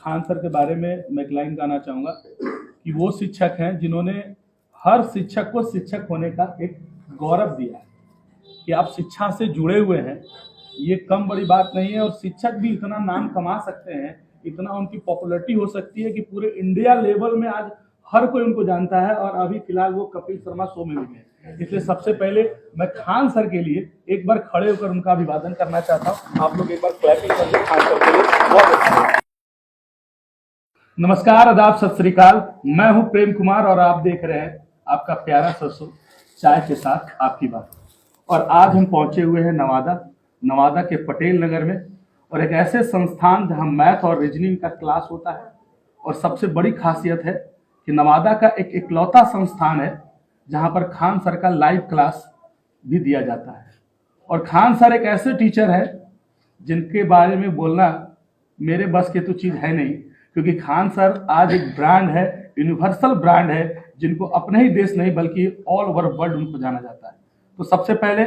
Khan sir के बारे में मैं एक लाइन गाना चाहूंगा कि वो शिक्षक हैं जिन्होंने हर शिक्षक को शिक्षक होने का एक गौरव दिया है कि आप शिक्षा से जुड़े हुए हैं, ये कम बड़ी बात नहीं है। और शिक्षक भी इतना नाम कमा सकते हैं, इतना उनकी पॉपुलैरिटी हो सकती है कि पूरे इंडिया लेवल में आज हर कोई उनको जानता है। और अभी फिलहाल वो कपिल शर्मा शो में भी है। इसलिए सबसे पहले मैं खान सर के लिए एक बार खड़े होकर उनका अभिवादन करना चाहता हूँ। आप लोग एक बार क्लैपिंग कर लें खान सर के लिए। बहुत अच्छा। नमस्कार, आदाब, सत श्री अकाल। मैं हूं प्रेम कुमार और आप देख रहे हैं आपका प्यारा सा शो चाय के साथ आपकी बात। और आज हम पहुंचे हुए हैं नवादा के पटेल नगर में, और एक ऐसे संस्थान जहां मैथ और रीजनिंग का क्लास होता है। और सबसे बड़ी खासियत है कि नवादा का एक इकलौता संस्थान है जहां पर खान सर का लाइव क्लास भी दिया जाता है। और खान सर एक ऐसे टीचर है जिनके बारे में बोलना मेरे बस की तो चीज़ है नहीं, क्योंकि खान सर आज एक ब्रांड है, यूनिवर्सल ब्रांड है, जिनको अपने ही देश नहीं बल्कि ऑल ओवर वर्ल्ड उनको जाना जाता है। तो सबसे पहले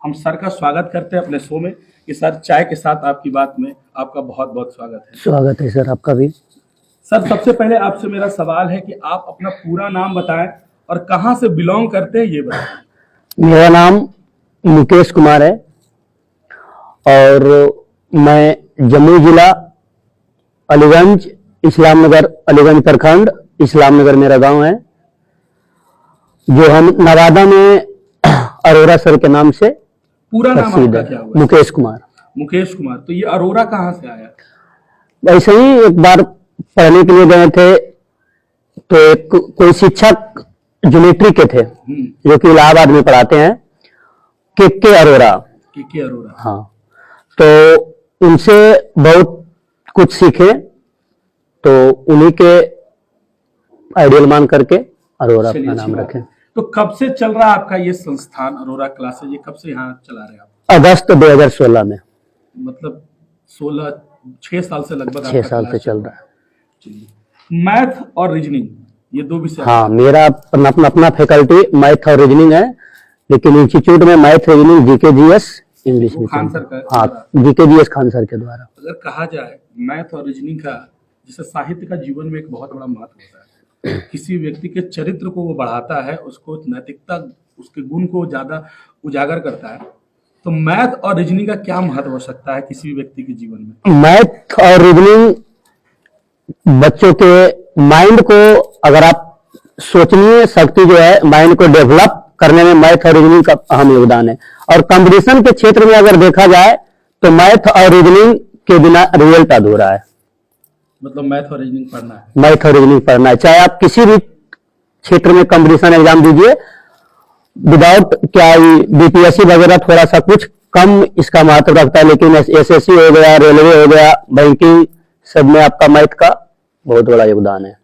हम सर का स्वागत करते हैं अपने शो में कि सर चाय के साथ आपकी बात में आपका बहुत बहुत स्वागत है। स्वागत है सर आपका भी। सर सबसे पहले आपसे मेरा सवाल है कि आप अपना पूरा नाम बताएं और कहां से बिलोंग करते हैं ये बताएं। मेरा नाम मुकेश कुमार है और मैं जमुई जिला अलीगंज इस्लामनगर, अलीगंज प्रखंड इस्लामनगर मेरा गांव है, जो हम नवादा में अरोरा सर के नाम से पूरा नाम आपका क्या हुआ? मुकेश कुमार। मुकेश कुमार। तो ये अरोरा कहाँ से आया? वैसे ही एक बार पढ़ने के लिए गए थे तो एक कोई शिक्षक ज्योमेट्री के थे जो कि इलाहाबाद में पढ़ाते हैं, के अरोरा। हाँ, तो उनसे बहुत कुछ सीखे, तो उन्हीं के आइडियल मान करके अरोरा अपना नाम रखे। तो कब से चल रहा है आपका ये संस्थान अरोरा क्लासेज? ये कब से यहाँ चला रहे हैं आप? अगस्त 2016 में। मतलब 6 साल से लगभग 6 साल से चल रहा है। मैथ और रीजनिंग ये दो विषय। हाँ, मेरा अपना फैकल्टी मैथ और रीजनिंग है, लेकिन इंस्टीट्यूट में math, reasoning, GK, GS English में खान सर का। हाँ, जीके जीएस खान सर के द्वारा। अगर कहा जाए मैथ और रीजनिंग का, जैसे साहित्य का जीवन में एक बहुत बड़ा महत्व होता है, किसी व्यक्ति के चरित्र को वो बढ़ाता है, उसको नैतिकता, उसके गुण को ज्यादा उजागर करता है। तो मैथ और रीजनिंग का क्या महत्व हो सकता है किसी भी व्यक्ति के जीवन में? मैथ और रीजनिंग बच्चों के माइंड को, अगर आप सोचनीय शक्ति जो है माइंड को डेवलप करने में मैथ और रीजनिंग का अहम योगदान है। और कंपटीशन के क्षेत्र में अगर देखा जाए तो मैथ और रीजनिंग के बिना रिजल्ट अधूरा है। मतलब मैथ और रीजनिंग पढ़ना है, मैथ और रीजनिंग पढ़ना है। चाहे आप किसी भी क्षेत्र में कंपटीशन एग्जाम दीजिए, विदाउट क्या बीपीएससी वगैरह थोड़ा सा कुछ कम इसका महत्व रखता है, लेकिन एसएससी हो गया, रेलवे हो गया, बैंकिंग, सब में आपका मैथ का बहुत बड़ा योगदान है।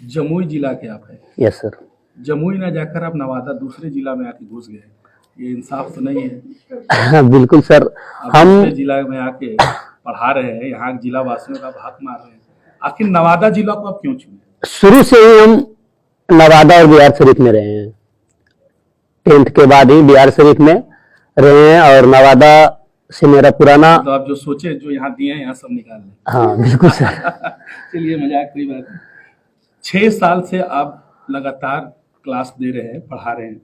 जमुई जिला के आप है? Yes sir. जमुई ना जाकर आप नवादा दूसरे जिला में आके घुस गए, ये इंसाफ तो नहीं है? बिल्कुल सर, हम दूसरे जिला में आके पढ़ा रहे हैं, यहाँ जिला वासियों का भाग मार रहे हैं, आखिर नवादा जिला को आप क्यों चुने? शुरू से ही हम नवादा और बिहार शरीफ में रहे हैं। 10th के बाद ही बिहार शरीफ में रहे हैं और नवादा से मेरा पुराना। तो आप जो सोचे, जो यहाँ दिए हैं यहाँ सब निकाल लें। हाँ बिल्कुल सर। चलिए, मजाक की बात है। 6 साल से आप लगातार क्लास दे रहे हैं, पढ़ा रहे हैं,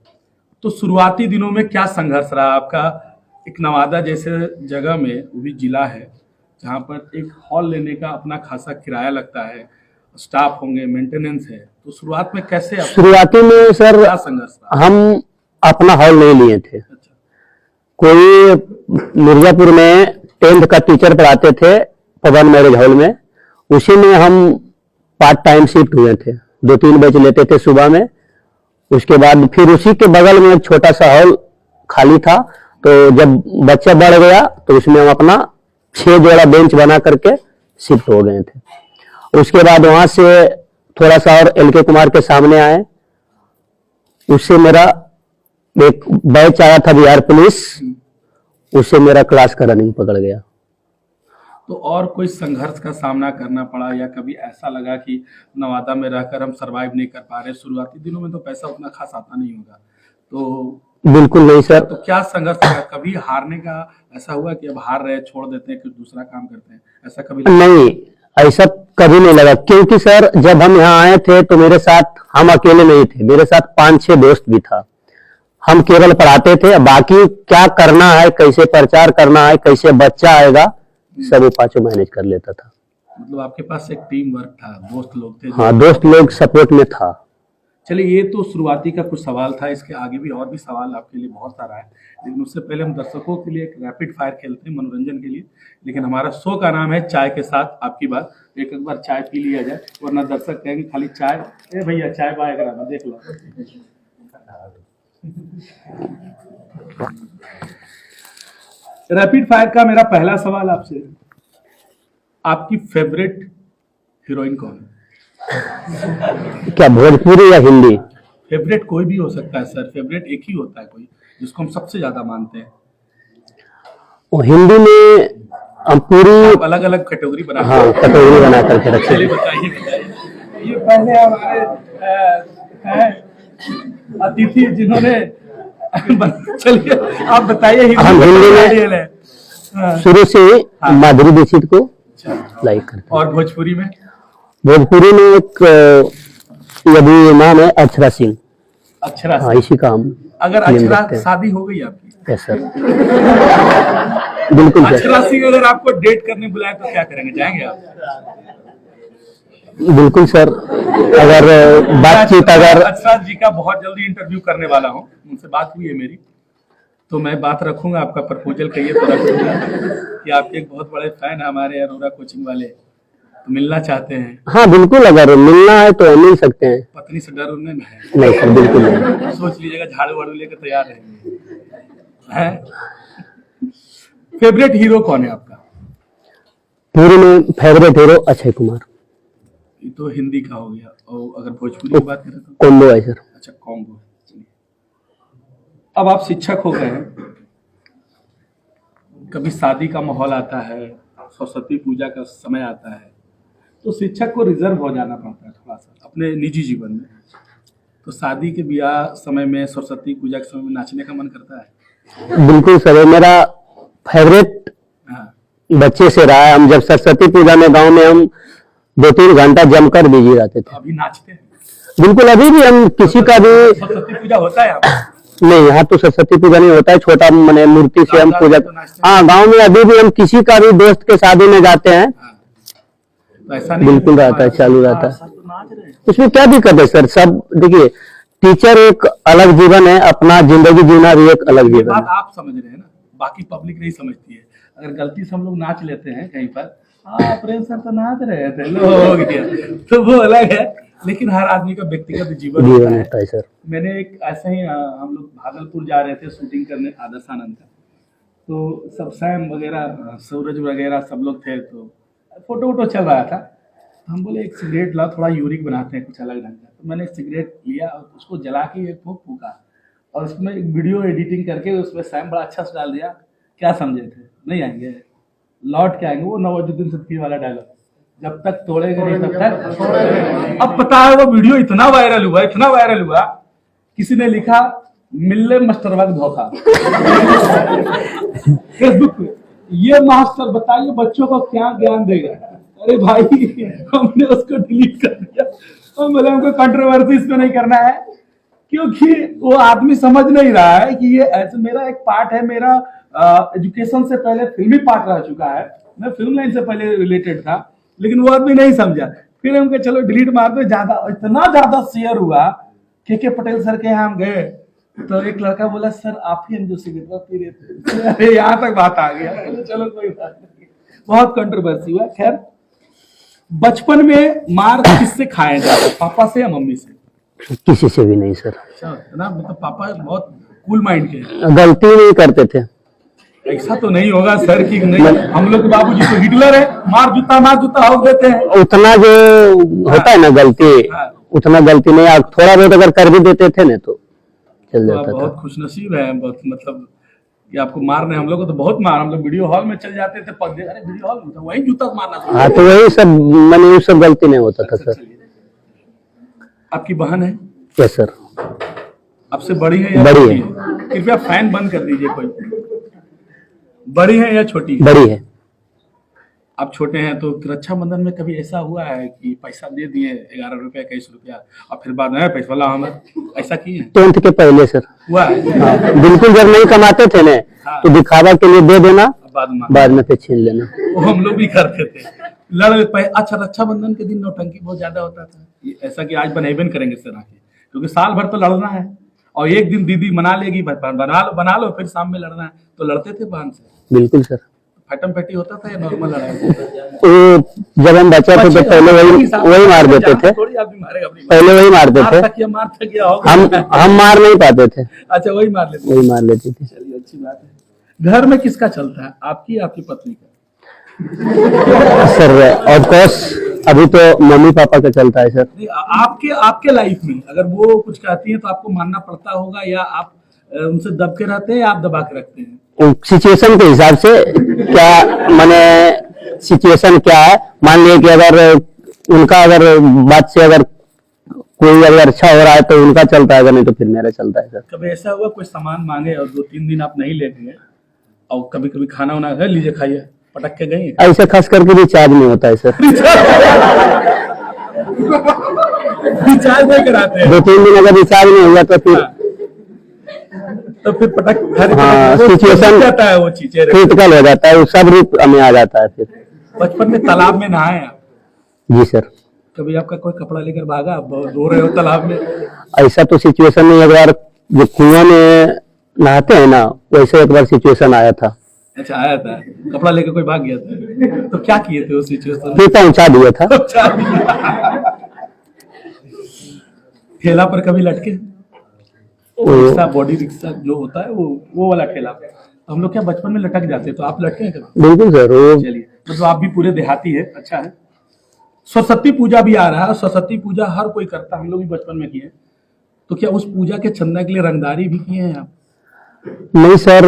तो शुरुआती दिनों में क्या संघर्ष रहा आपका? एक नवादा जैसे जगह में, वो भी जिला है जहाँ पर एक हॉल लेने का अपना खासा किराया लगता है, स्टाफ होंगे, मेंटेनेंस है, तो शुरुआत में कैसे? शुरुआती में सर क्या संघर्ष रहा? हम अपना हॉल नहीं लिए थे। अच्छा। कोई मिर्जापुर में 10th का टीचर पढ़ाते थे पवन मैरिज हॉल में, उसी में हम पार्ट टाइम शिफ्ट हुए थे। 2-3 बैच लेते थे सुबह में। उसके बाद फिर उसी के बगल में एक छोटा सा हॉल खाली था, तो जब बच्चा बढ़ गया तो उसमें हम अपना 6 जोड़ा बेंच बना करके शिफ्ट हो गए थे। उसके बाद वहां से थोड़ा सा और एलके कुमार के सामने आए, उससे मेरा एक बैच आया था बिहार पुलिस, उससे मेरा क्लास का रनिंग पकड़ गया। तो और कोई संघर्ष का सामना करना पड़ा, या कभी ऐसा लगा कि नवादा में रहकर हम सरवाइव नहीं कर पा रहे? शुरुआती दिनों में तो पैसा उतना खास आता नहीं होगा, तो बिल्कुल नहीं सर। तो क्या संघर्ष रहा? कभी हारने का ऐसा हुआ कि अब हार रहे, छोड़ देते हैं, कुछ दूसरा काम करते हैं, ऐसा कभी नहीं? ऐसा कभी नहीं लगा, क्योंकि सर जब हम यहाँ आए थे तो मेरे साथ हम अकेले नहीं थे, मेरे साथ 5-6 दोस्त भी था। हम केवल पढ़ाते थे, बाकी क्या करना है, कैसे प्रचार करना है, कैसे बच्चा आएगा, सब वो पांचों मैनेज कर लेता था। मतलब आपके पास एक टीम वर्क था, दोस्त लोग थे हाँ, दोस्त लोग सपोर्ट में था। चलिए, ये तो शुरुआती का कुछ सवाल था, इसके आगे भी और भी सवाल आपके लिए बहुत सारा है, लेकिन उससे पहले हम दर्शकों के लिए एक रैपिड फायर खेलते हैं मनोरंजन के लिए। लेकिन हमारा शो का नाम है चाय के साथ आपकी बात। एक बार चाय पी लिया जाए, वरना दर्शक कहेंगे खाली चाय, ए भैया चाय बाय करा देख लो। रैपिड फायर का मेरा पहला सवाल आपसे, आपकी फेवरेट हीरोइन कौन है? क्या भोजपुरी या हिंदी? फेवरेट कोई भी हो सकता है सर, फेवरेट एक ही होता है कोई जिसको हम सबसे ज्यादा मानते हैं। वो हिंदी में हम पूरी अलग अलग कैटेगरी बना, हाँ कैटेगरी बना करके रखे। चलिए बताइए। ये पहले हमारे अतिथि जिन्होंने चलिए आप बताइए। हम हिंदी में शुरू से ही माधुरी दीक्षित को लाइक करते हैं। और भोजपुरी में? भोजपुरी में एक यदि नाम है अक्षरा सिंह। अक्षरा? हाँ, इसी का हम। अगर अक्षरा शादी हो गई आपकी? यस सर, बिल्कुल सर। अक्षरा सिंह अगर आपको डेट करने बुलाए तो क्या करेंगे, जाएंगे आप? बिल्कुल सर, अगर बातचीत अगर अक्षरा जी का बहुत जल्दी इंटरव्यू करने वाला हूँ, उनसे बात हुई है मेरी, तो मैं बात रखूंगा। आपका प्रपोजल कहिए तो रखूंगा कि आपके एक बहुत बड़े फैन है हमारे अरोरा कोचिंग वाले, तो मिलना चाहते हैं। हाँ बिल्कुल, अगर मिलना है तो मिल सकते हैं। पत्नी से डर उन्हें है? नहीं सर, बिल्कुल नहीं। सोच लीजिएगा, झाड़ू वाड़ू लेकर तैयार है। फेवरेट हीरो कौन है आपका? पूरी में फेवरेट हीरो अक्षय कुमार। ये तो हिंदी का हो गया, और अगर भोजपुरी की बात करें तो? कॉम्बो है सर। अच्छा, कॉम्बो। अब आप शिक्षक हो गए हैं, कभी शादी का माहौल आता है, सरस्वती पूजा का समय आता है, तो शिक्षक को रिजर्व हो जाना पड़ता है थोड़ा सा अपने निजी जीवन में। तो शादी के ब्याह समय में, सरस्वती पूजा के समय में नाचने का मन करता है? बिल्कुल सर, मेरा फेवरेट बच्चे से रहा है। हम जब सरस्वती पूजा में गांव में हम 2-3 घंटा जमकर बिजी रहते थे। अभी नाचते हैं? बिल्कुल, अभी भी हम किसी का भी। सरस्वती पूजा होता है यहाँ? नहीं, यहाँ तो सरस्वती पूजा नहीं होता है, छोटा मैंने मूर्ति से हम पूजा। हाँ, गांव में अभी भी हम किसी का भी दोस्त के शादी में जाते हैं, तो ऐसा नहीं बिल्कुल रहता है, चालू रहता है। उसमें क्या दिक्कत है सर? सब देखिए, टीचर एक अलग जीवन है, अपना जिंदगी जीना भी एक अलग जीवन है। आप समझ रहे हैं ना, बाकी पब्लिक नहीं समझती है। अगर गलती से हम लोग नाच लेते हैं कहीं पर, प्रेम सर तो नाच रहे थे, लो हो गया, तो वो अलग है। लेकिन हर आदमी का व्यक्तिगत जीवन होता है सर। मैंने एक ऐसे ही, हम लोग भागलपुर जा रहे थे शूटिंग करने आदर्श आनंद का, तो सब सैम वगैरह, सूरज वगैरह सब लोग थे, तो फोटो वोटो चल रहा था। हम बोले एक सिगरेट ला, थोड़ा यूनिक बनाते हैं कुछ अलग ढंग का। तो मैंने एक सिगरेट लिया और उसको जला के एक फूंक फूका, और उसमें एक वीडियो एडिटिंग करके उसमें सैम बड़ा अच्छा से डाल दिया। क्या समझे थे? नहीं आएंगे, लौट के आएंगे। वो नवाजुद्दीन सिद्दीकी वाला डायलॉग, जब तक तोड़ेगा नहीं तब तक। अब पता है वो वीडियो इतना वायरल हुआ, किसी ने लिखा मिलने मास्टरवा धोखा फेसबुक पे। ये मास्टर बताइए बच्चों को क्या ज्ञान देगा? अरे भाई, हमने उसको डिलीट कर दिया। और बोले हमको कंट्रोवर्सी इसमें नहीं करना है, क्योंकि वो आदमी समझ नहीं रहा है कि ये ऐसे मेरा एक पार्ट है। मेरा एजुकेशन से पहले फिल्मी पार्ट रह चुका है, मैं फिल्म लाइन से पहले रिलेटेड था, लेकिन वो आदमी नहीं समझा। फिर हमको चलो डिलीट मार दो। इतना ज्यादा शेयर हुआ, के पटेल सर के यहाँ हम गए तो एक लड़का बोला, सर आप ही जो सिगरेट पी रहे थे। अरे यहाँ तक बात आ गया। चलो कोई बात नहीं, बहुत कंट्रोवर्सी हुआ। खैर, बचपन में मार किससे खाया जाता, पापा से या मम्मी से? किसी से भी नहीं सर। अच्छा ना, मतलब पापा बहुत कूल माइंड के, गलती नहीं करते थे। ऐसा तो नहीं होगा सर कि नहीं, हम लोग के बाबूजी तो हिटलर है, मार जूता हो देते हैं। उतना जो होता है ना गलती, उतना गलती नहीं, थोड़ा बहुत अगर कर भी देते थे ना तो चल जाता था। बहुत खुशनसीब है, बहुत मतलब कि आपको मारने, हम लोग को तो बहुत मार, हम लोग वीडियो हॉल में चल जाते थे, अरे वीडियो हॉल में वही जूता मारना था। हाँ, तो वही सब, मैंने वो सब गलती नहीं होता था सर। आपकी बहन है? Yes sir. आपसे बड़ी है या बड़ी है? कृपया फैन बंद कर दीजिए कोई। बड़ी है या छोटी? बड़ी है। आप छोटे हैं तो रक्षाबंधन में कभी ऐसा हुआ है कि पैसा दे दिए 11 रुपया 21 रुपया और फिर बाद में पैसा ला हमें, ऐसा किए हैं? 10th के पहले सर। हुआ है? हाँ, बिल्कुल जब नहीं कमाते थे ना हाँ। तो दिखावा के लिए दे देना, बाद में फिर छीन लेना। वो हम लोग भी करते थे। अच्छा, रक्षाबंधन के दिन नौटंकी बहुत ज्यादा होता था, ऐसा कि आज बनेबन करेंगे इस तरह की, क्योंकि साल भर तो लड़ना है और एक दिन दीदी मना लेगी बना लो फिर शाम में लड़ना है, तो लड़ते थे बहन से? बिल्कुल सर। फटम फटी होता था या नॉर्मल लड़ाई? तो जब हम बच्चा थे तो पहले वही मार देते थे, थोड़ी आदमी मारेगा अपनी पहले वही मारते थे। मार थकिया होगा। हम मार नहीं पाते थे। अच्छा, वही मार लेते? वही मार लेते थे। चलिए, अच्छी बात है। घर में किसका चलता है, आपकी या आपकी पत्नी का? सर ऑफ कोर्स अभी तो मम्मी पापा का चलता है सर। नहीं, आपके लाइफ में अगर वो कुछ कहती है तो आपको मानना पड़ता होगा, या आप उनसे दब के रहते हैं या आप दबा के रखते हैं? सिचुएशन के हिसाब से, क्या माने सिचुएशन क्या है, मान लिया कि अगर बात से अगर कोई अगर अच्छा हो रहा है तो उनका चलता है, अगर नहीं तो फिर मेरा चलता है सर। कभी ऐसा हुआ कोई सामान मांगे और 2-3 दिन आप नहीं ले गए, और कभी कभी खाना वाना है लीजिए खाइए पटक के गई? ऐसे खास करके रिचार्ज नहीं होता है सर। रिचार्ज नहीं कराते हैं? 2-3 दिन अगर रिचार्ज नहीं हुआ तो फिर पटक सिचुएशन जाता है, वो चीजें क्रिटिकल हो जाता है, वो सब रूप में आ जाता है। फिर बचपन में तालाब में नहाए आप? जी सर। कभी आपका कोई कपड़ा लेकर भागा, आप रो रहे हो तालाब में? ऐसा तो सिचुएशन नहीं, एक बार जो कुआं में नहाते हैं ना, वैसे एक बार सिचुएशन आया था। अच्छा, आया था? कपड़ा लेकर कोई भाग गया था तो क्या किए थे उस सिचुएशन? फिर पहुंचा दिया था। ठेला पर कभी लटके? रिक्शा, बॉडी रिक्शा जो होता है वो वाला ठेला पे हम लोग क्या बचपन में लटक जाते, तो आप लटके हैं कभी? बिल्कुल सर। चलिए, मतलब आप भी पूरे देहाती है, अच्छा है। सरस्वती पूजा भी आ रहा है, सरस्वती पूजा हर कोई करता है, हम लोग भी बचपन में किए, तो क्या उस पूजा के चंदा के लिए रंगदारी भी किए हैं आप? नहीं सर,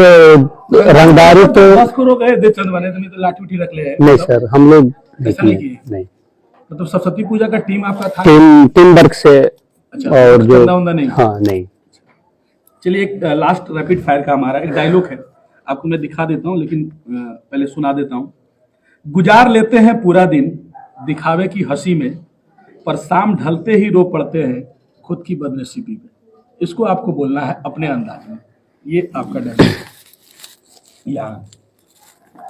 रंगदारी तो बस करो गए दे चंद बने तो लाठी उठी रख ले। नहीं सर, हम लोग ऐसा नहीं किए? नहीं। मतलब सरस्वती पूजा का टीम आपका था? टीम वर्क से। अच्छा, और जो चंदा नहीं? हाँ, नहीं। चलिए, एक लास्ट रैपिड फायर का हमारा एक डायलॉग है, आपको मैं दिखा देता हूँ, लेकिन पहले सुना देता हूँ। गुजार लेते हैं पूरा दिन दिखावे की हंसी में, पर शाम ढलते ही रो पड़ते हैं खुद की बदनसीबी में। इसको आपको बोलना है अपने अंदाज में। ये आपका डायलॉग यहाँ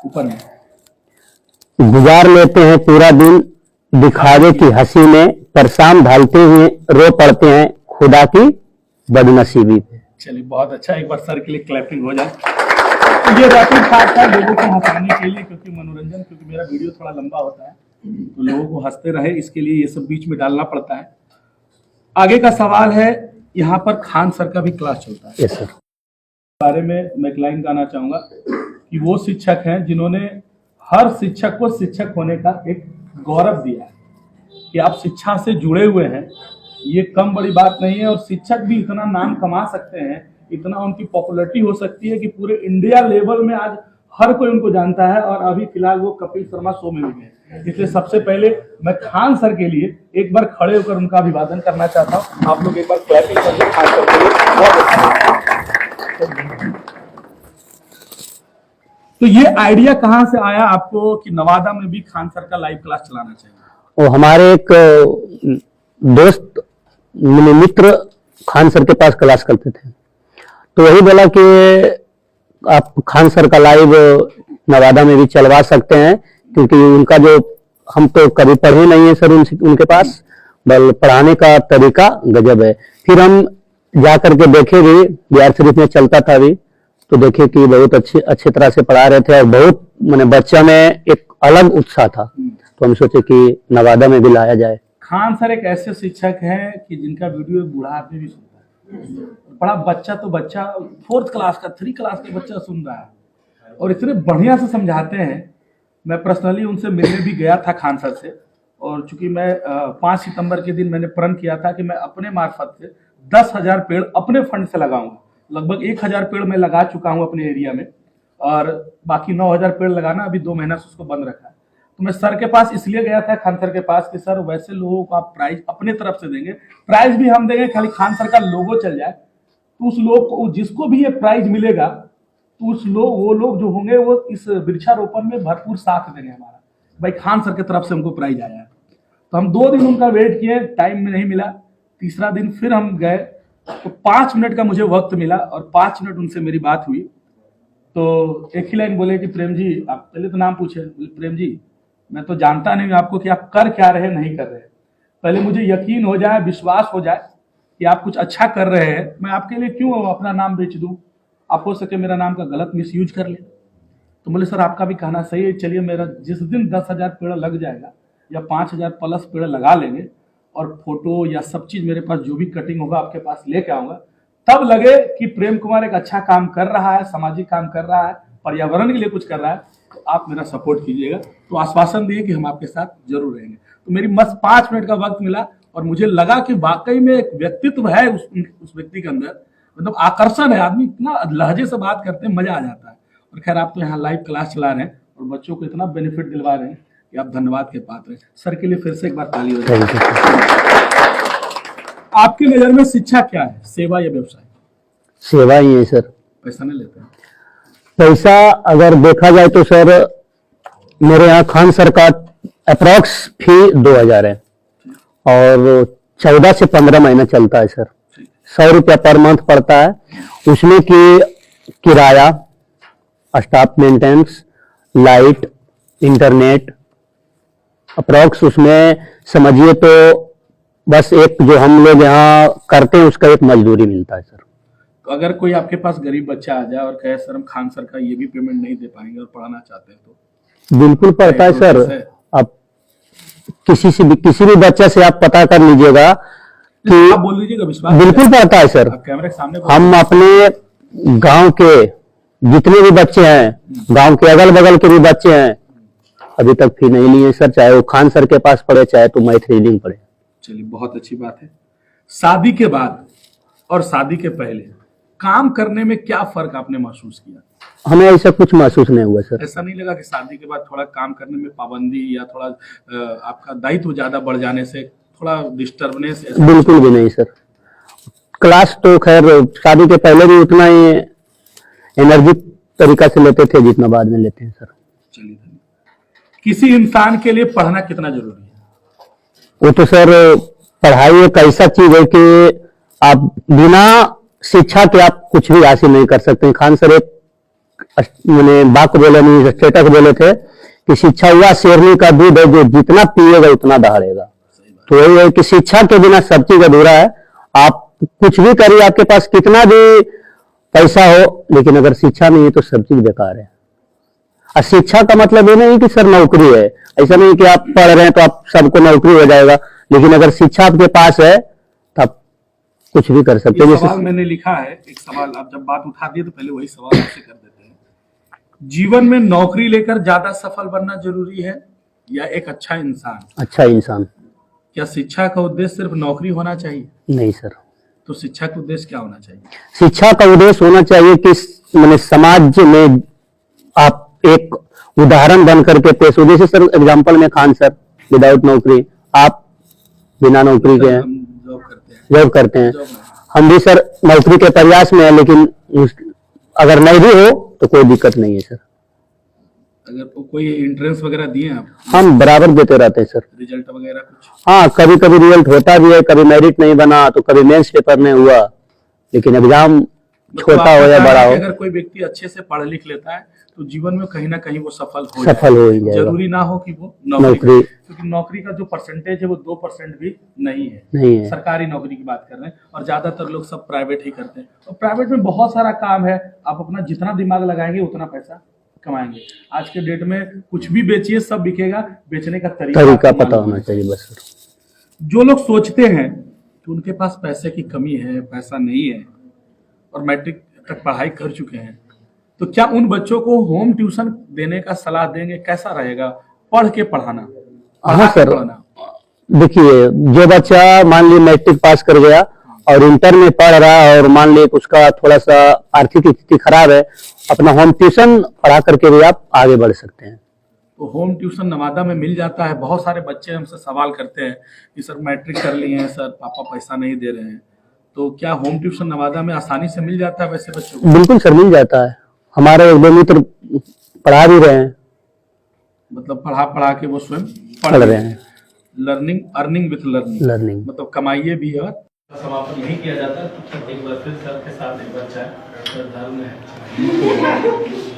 ऊपर में। गुजार लेते हैं पूरा दिन दिखावे की हंसी में, पर शाम ढलते हुए रो पड़ते हैं खुदा की बदनसीबी पे। चलिए, बहुत अच्छा, एक बार सर के लिए क्लैपिंग हो जाए। ये रैपिड फायर था लोगों को हंसाने के लिए, क्योंकि मनोरंजन, क्योंकि मेरा वीडियो थोड़ा लंबा होता है तो लोगों को हंसते रहे, इसके लिए ये सब बीच में डालना पड़ता है। आगे का सवाल है, यहाँ पर खान सर का भी क्लास चलता है। Yes sir. बारे में मैं एक लाइन गाना चाहूंगा कि वो शिक्षक हैं जिन्होंने हर शिक्षक को शिक्षक होने का एक गौरव दिया है, कि आप शिक्षा से जुड़े हुए हैं, ये कम बड़ी बात नहीं है। और शिक्षक भी इतना नाम कमा सकते हैं, इतना उनकी पॉपुलैरिटी हो सकती है कि पूरे इंडिया लेवल में आज हर कोई उनको जानता है। और अभी फिलहाल वो कपिल शर्मा शो में भी है, इसलिए सबसे पहले मैं खान सर के लिए एक बार खड़े होकर उनका अभिवादन करना चाहता हूँ। आप लोग एक बार क्लैपिंग करिए खान सर के लिए, बहुत अच्छा। तो ये आइडिया कहाँ से आया आपको कि नवादा में भी खान सर का लाइव क्लास चलाना चाहिए? वो हमारे एक दोस्त मित्र खान सर के पास क्लास करते थे, तो वही बोला कि आप खान सर का लाइव नवादा में भी चलवा सकते हैं, क्योंकि उनका जो, हम तो कभी पढ़े नहीं है सर उनके पास, बल पढ़ाने का तरीका गजब है। फिर हम जा करके देखे भी, बिहार शरीफ में चलता था भी, तो देखे कि बहुत अच्छी तरह से पढ़ा रहे थे और बहुत मैंने बच्चा में एक अलग उत्साह था, तो हम सोचे कि नवादा में भी लाया जाए। खान सर एक ऐसे शिक्षक हैं कि जिनका वीडियो बूढ़ा आदमी भी सुनता है, बड़ा बच्चा तो बच्चा 4th क्लास का 3 क्लास का बच्चा सुन रहा है और इतने बढ़िया से समझाते हैं। मैं पर्सनली उनसे मिलने भी गया था खान सर से, और चूंकि मैं 5 सितंबर के दिन मैंने प्रण किया था कि मैं अपने मार्फत से 10,000 पेड़ अपने फंड से लगाऊंगा। लगभग 1,000 पेड़ मैं लगा चुका हूं अपने एरिया में, और बाकी 9,000 पेड़ लगाना अभी 2 महीना से उसको बंद रखा है। तो मैं सर के पास इसलिए गया था, खान सर के पास, कि सर वैसे लोगों को आप प्राइज अपने तरफ से देंगे, प्राइज भी हम देंगे, खाली खान सर का लोगो चल जाए, तो उस लोग को, जिसको भी ये प्राइज मिलेगा, तो वो लोग जो होंगे वो इस वृक्षारोपण में भरपूर साथ देंगे हमारा। भाई खान सर की तरफ से हमको प्राइज आया है। तो हम 2 दिन उनका वेट किए, टाइम में नहीं मिला। तीसरा दिन फिर हम गए तो 5 मिनट का मुझे वक्त मिला और 5 मिनट उनसे मेरी बात हुई। तो एक ही लाइन बोले कि प्रेम जी, आप पहले तो नाम पूछे, बोले प्रेम जी मैं तो जानता नहीं आपको कि आप कर क्या रहे नहीं कर रहे, पहले मुझे यकीन हो जाए, विश्वास हो जाए कि आप कुछ अच्छा कर रहे हैं, मैं आपके लिए क्यों अपना नाम बेच दूं, आप हो सके मेरा नाम का गलत मिसयूज कर ले। तो बोले सर आपका भी कहना सही है, चलिए मेरा जिस दिन 10,000 पेड़ लग जाएगा या 5,000 प्लस पेड़ लगा लेंगे और फोटो या सब चीज मेरे पास जो भी कटिंग होगा आपके पास लेके आऊंगा, तब लगे कि प्रेम कुमार एक अच्छा काम कर रहा है, सामाजिक काम कर रहा है, पर्यावरण के लिए कुछ कर रहा है, तो आप मेरा सपोर्ट कीजिएगा। तो आश्वासन दिए कि हम आपके साथ जरूर रहेंगे। तो मेरी बस 5 मिनट का वक्त मिला और मुझे लगा कि वाकई में एक व्यक्तित्व है उस व्यक्ति के अंदर, मतलब आकर्षण है, आदमी इतना लहजे से बात करते हैं, मजा आ जाता है। और खैर आप तो यहाँ लाइव क्लास चला रहे हैं और बच्चों को इतना बेनिफिट दिलवा रहे हैं कि आप धन्यवाद के पात्र हैं। सर के लिए फिर से एक बार ताली हो जाए। आपकी नजर में शिक्षा क्या है, सेवा या व्यवसाय? सेवा ही है सर। पैसा नहीं लेते हैं? पैसा अगर देखा जाए तो सर मेरे यहाँ खान सर का अप्रॉक्स फी 2,000 है और 14 से 15 महीना चलता है सर। 100 रुपया पर मंथ पड़ता है, उसमें की किराया, staff maintenance, light, internet, approx उसमें समझिए तो बस एक जो हम लोग यहाँ करते हैं उसका एक मजदूरी मिलता है सर। तो अगर कोई आपके पास गरीब बच्चा आ जाए और कहे सर हम खान सर का ये भी पेमेंट नहीं दे पाएंगे और पढ़ाना चाहते हैं, तो बिल्कुल पड़ता है सर। आप किसी भी बच्चे से आप पता कर लीजिएगा कि आप बोल दीजिएगा, विश्वास बिल्कुल पड़ता है सर। आप कैमरे के सामने हम अपने गांव के जितने भी बच्चे हैं, गांव के अगल बगल के भी बच्चे हैं, अभी तक फी नहीं लिए सर, चाहे वो खान सर के पास पढ़े चाहे तो मैथ रीडिंग पढ़े। चलिए बहुत अच्छी बात है। शादी के बाद और शादी के पहले काम करने में क्या फर्क आपने महसूस किया? हमें ऐसा कुछ महसूस नहीं हुआ सर। ऐसा नहीं लगा कि शादी के बाद थोड़ा काम करने में पाबंदी या थोड़ा आपका दायित्व ज्यादा बढ़ जाने से थोड़ा डिस्टर्बनेस? बिल्कुल भी नहीं सर। क्लास तो खैर शादी के पहले भी उतना ही एनर्जी तरीका से लेते थे जितना बाद में लेते हैं सर। चलिए, किसी इंसान के लिए पढ़ना कितना जरूरी है? वो तो सर पढ़ाई एक ऐसा चीज है कि आप बिना शिक्षा के आप कुछ भी हासिल नहीं कर सकते। खान सर एक मैंने बात बोले नहीं, स्टेटस बोले थे कि शिक्षा हुआ शेरनी का दूध है, जो जितना पिएगा उतना दहाड़ेगा। तो वही है कि शिक्षा के बिना सब चीज अधूरा है। आप कुछ भी करिए, आपके पास कितना भी पैसा हो, लेकिन अगर शिक्षा नहीं है तो सब चीज बेकार है। और शिक्षा का मतलब ये नहीं कि सर नौकरी है, ऐसा नहीं कि आप पढ़ रहे हैं तो आप सबको नौकरी हो जाएगा, लेकिन अगर शिक्षा आपके पास है तो आप कुछ भी कर सकते हैं। सवाल मैंने लिखा है, एक सवाल आप जब बात उठा दिए तो पहले वही सवाल आपसे कर देते हैं। जीवन में नौकरी लेकर ज्यादा सफल बनना जरूरी है या एक अच्छा इंसान? अच्छा इंसान। क्या शिक्षा का उद्देश्य सिर्फ नौकरी होना चाहिए? नहीं सर। तो शिक्षा का उद्देश्य क्या होना चाहिए? शिक्षा का उद्देश्य होना चाहिए कि मैंने समाज में आप एक उदाहरण बन करके पेश हो। जैसे सर एग्जाम्पल में खान सर विदाउट नौकरी, आप बिना नौकरी के जॉब करते हैं, हम भी सर नौकरी के प्रयास में है, लेकिन अगर नहीं भी हो तो कोई दिक्कत नहीं है सर। अगर कोई एंट्रेंस वगैरह दिए आप? हम बराबर देते रहते हैं सर। रिजल्ट वगैरह कुछ? हाँ, कभी कभी रिजल्ट होता भी है, कभी मेरिट नहीं बना तो कभी मेंस पेपर नहीं हुआ, लेकिन एग्जाम छोटा हो या बड़ा हो, अगर कोई व्यक्ति अच्छे से पढ़ लिख लेता है तो जीवन में कहीं ना कहीं वो सफल हो ही जाएगा। जरूरी ना हो कि वो नौकरी, क्योंकि नौकरी का जो परसेंटेज है वो 2% भी नहीं है। सरकारी नौकरी की बात कर रहे हैं और ज्यादातर लोग सब प्राइवेट ही करते हैं। और प्राइवेट में बहुत सारा काम है, आप अपना जितना दिमाग लगाएंगे उतना पैसा कमाएंगे। आज के डेट में कुछ भी बेचिए, सब बिकेगा, बेचने का तरीका पता होना चाहिए बस सर। जो लोग सोचते हैं कि उनके पास पैसे की कमी है, पैसा नहीं है और मैट्रिक तक पढ़ाई कर चुके हैं, तो क्या उन बच्चों को होम ट्यूशन देने का सलाह देंगे? कैसा रहेगा पढ़ के पढ़ाना? हाँ सर, देखिए जो बच्चा मान ली मैट्रिक पास कर गया और इंटर में पढ़ रहा है और मान ली उसका थोड़ा सा आर्थिक स्थिति खराब है, अपना होम ट्यूशन पढ़ा करके भी आप आगे बढ़ सकते हैं। तो होम ट्यूशन नवादा में मिल जाता है। बहुत सारे बच्चे हमसे सवाल करते हैं कि सर मैट्रिक कर लिए हैं सर, पापा पैसा नहीं दे रहे हैं, तो क्या होम ट्यूशन नवादा में आसानी से मिल जाता है वैसे बच्चों को? बिल्कुल सर, मिल जाता है। हमारे एक दो मित्र पढ़ा भी रहे हैं। मतलब पढ़ा पढ़ा के वो स्वयं पढ़ रहे हैं। Learning, earning with learning, learning मतलब कमाइए भी है। समापन नहीं किया जाता, तब तक एक बार फिर सर के साथ एक बार चाय धर्म है।